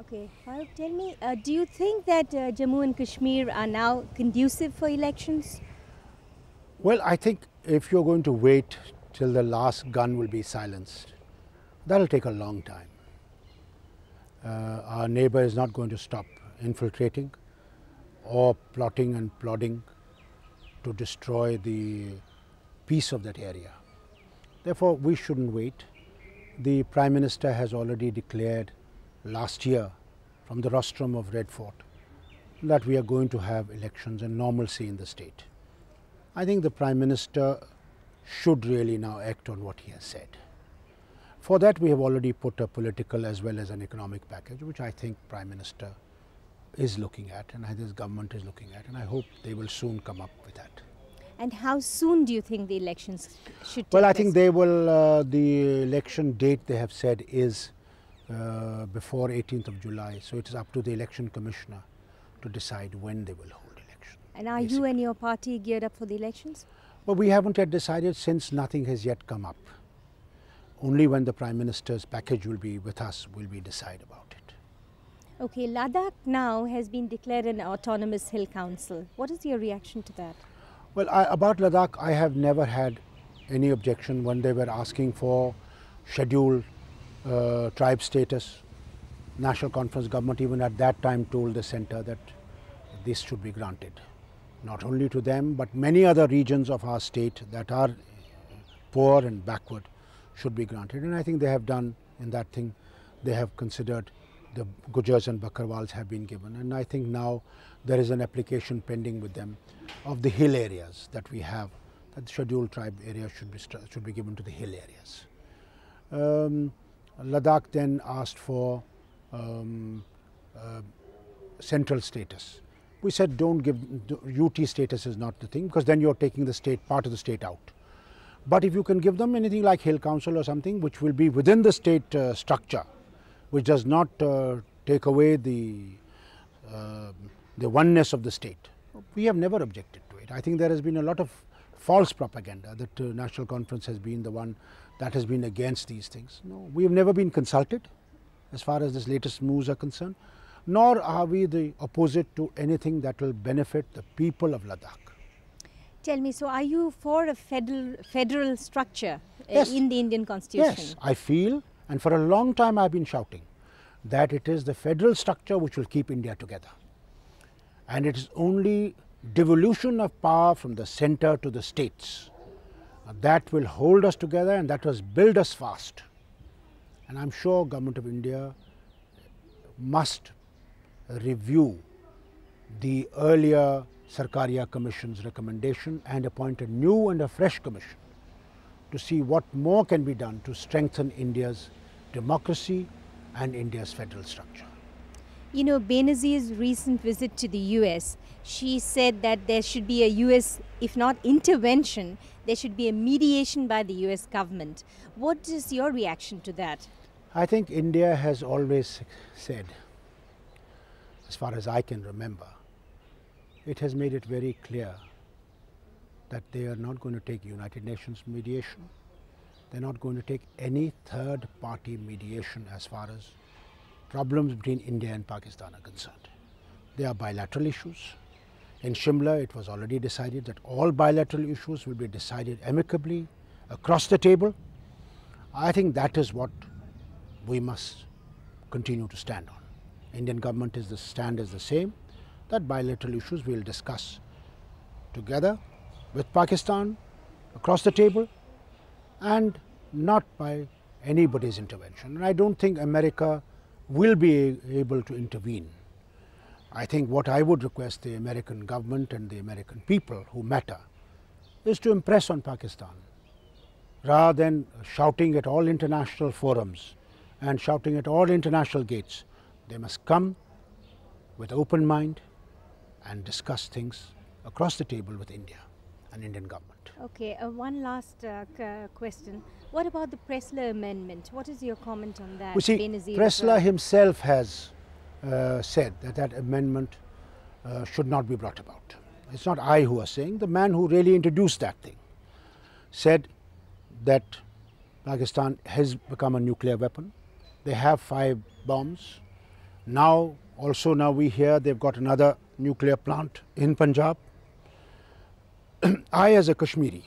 Okay, Farooq, tell me, do you think that Jammu and Kashmir are now conducive for elections? Well, I think if you're going to wait till the last gun will be silenced, that'll take a long time. Our neighbor is not going to stop infiltrating or plotting and plodding to destroy the peace of that area. Therefore, we shouldn't wait. The Prime Minister has already declared last year from the rostrum of Red Fort that we are going to have elections and normalcy in the state. I think the Prime Minister should really now act on what he has said. For that, we have already put a political as well as an economic package, which I think Prime Minister is looking at and his government is looking at, and I hope they will soon come up with that. And how soon do you think the elections should take Well, I place? think they will, the election date they have said is before 18th of July, so it is up to the election commissioner to decide when they will hold election. And are you and your party geared up for the elections? Well, we haven't yet decided since nothing has yet come up. Only when the Prime Minister's package will be with us will we decide about it. Okay, Ladakh now has been declared an autonomous hill council. What is your reaction to that? Well, about Ladakh, I have never had any objection when they were asking for scheduled tribe status. National Conference government even at that time told the centre that this should be granted, not only to them but many other regions of our state that are poor and backward should be granted, and I think they have done in that thing. They have considered the Gujars and Bakarwals have been given, and I think now there is an application pending with them of the hill areas that we have, that the scheduled tribe areas should be given to the hill areas. Ladakh then asked for central status. We said don't give, UT status is not the thing, because then you're taking the state, part of the state out. But if you can give them anything like hill council or something which will be within the state structure, which does not take away the oneness of the state, we have never objected to it. I think there has been a lot of false propaganda that National Conference has been the one that has been against these things. No, we have never been consulted as far as this latest moves are concerned, nor are we the opposite to anything that will benefit the people of Ladakh. Tell me, so are you for a federal structure Yes. in the Indian Constitution? Yes, I feel, and for a long time I have been shouting that it is the federal structure which will keep India together. And it is only devolution of power from the centre to the states that will hold us together and that will build us fast. And I am sure Government of India must review the earlier Sarkaria Commission's recommendation and appoint a new and a fresh commission to see what more can be done to strengthen India's democracy and India's federal structure. You know, Benazir's recent visit to the US, she said that there should be a US, if not intervention, there should be a mediation by the US government. What is your reaction to that? I think India has always said, as far as I can remember, it has made it very clear that they are not going to take United Nations mediation. They are not going to take any third party mediation as far as problems between India and Pakistan are concerned. They are bilateral issues. In Shimla, it was already decided that all bilateral issues will be decided amicably across the table. I think that is what we must continue to stand on. Indian government is the stand is the same, that bilateral issues we will discuss together with Pakistan across the table and not by anybody's intervention. And I don't think America will be able to intervene. I think what I would request the American government and the American people who matter is to impress on Pakistan rather than shouting at all international forums and shouting at all international gates. They must come with open mind and discuss things across the table with India and Indian government. Okay, one last question. What about the Pressler amendment? What is your comment on that? You see, Benazir Pressler himself has said that that amendment should not be brought about. It's not I who are saying, the man who really introduced that thing said that Pakistan has become a nuclear weapon. They have 5 bombs. Now we hear they've got another nuclear plant in Punjab. I, as a Kashmiri,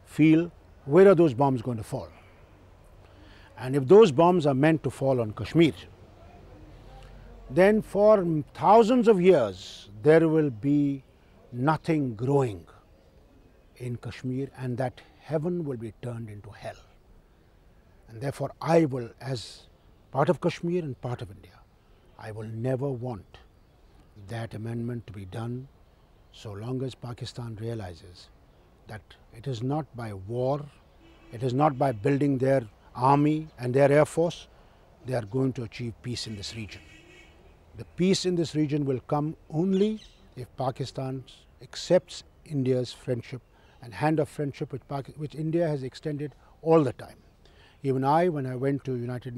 feel, where are those bombs going to fall? And if those bombs are meant to fall on Kashmir, then for thousands of years there will be nothing growing in Kashmir, and that heaven will be turned into hell. And therefore I will, as part of Kashmir and part of India, I will never want that amendment to be done so long as Pakistan realizes that it is not by war, it is not by building their army and their air force they are going to achieve peace in this region. The peace in this region will come only if Pakistan accepts India's friendship and hand of friendship which India has extended all the time. Even I, when I went to United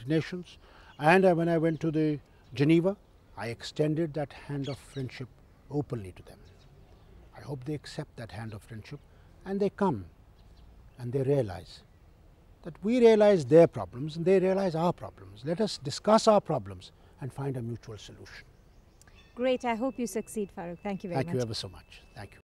Nations and when I went to the Geneva, I extended that hand of friendship openly to them. I hope they accept that hand of friendship and they come and they realize that we realize their problems and they realize our problems. Let us discuss our problems and find a mutual solution. Great. I hope you succeed, Farooq. Thank you very much. Thank you ever so much. Thank you.